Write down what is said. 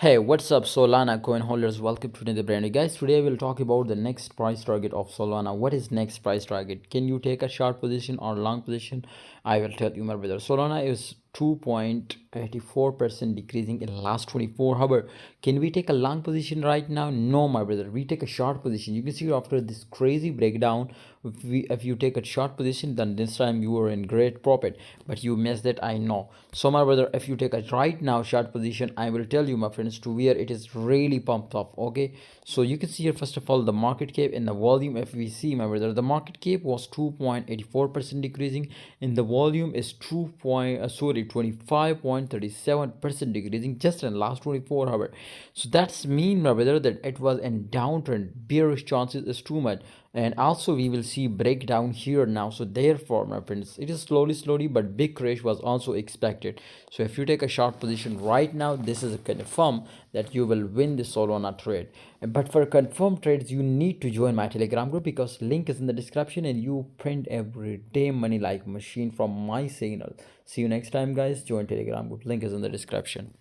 Hey, what's up, Solana coin holders? Welcome to another brand new guys. Today we'll talk about the next price target of Solana. What is next price target? Can you take a short position or long position? I will tell you, my brother. Solana is 2.84% decreasing in last 24. However, can we take a long position right now? No, my brother. We take a short position. You can see after this crazy breakdown, if you take a short position, then this time you are in great profit. But you missed it, I know. So, my brother, if you take a right now short position, I will tell you, my friends, to where it is really pumped up. Okay, so you can see here first of all the market cap and the volume. If we see, my brother, the market cap was 2.84% decreasing, and the volume is 25.37% decreasing just in last 24 hours. So that's mean, my brother, that it was in downtrend. Bearish chances is too much, and also we will see breakdown here now. So therefore, my friends, it is slowly, but big crash was also expected. So if you take a short position right now, this is a confirm that you will win the Solana trade. But for confirmed trades, you need to join my Telegram group, because link is in the description, and you print every day money like machine from my signal. See you next time, guys. Join Telegram group. Link is in the description.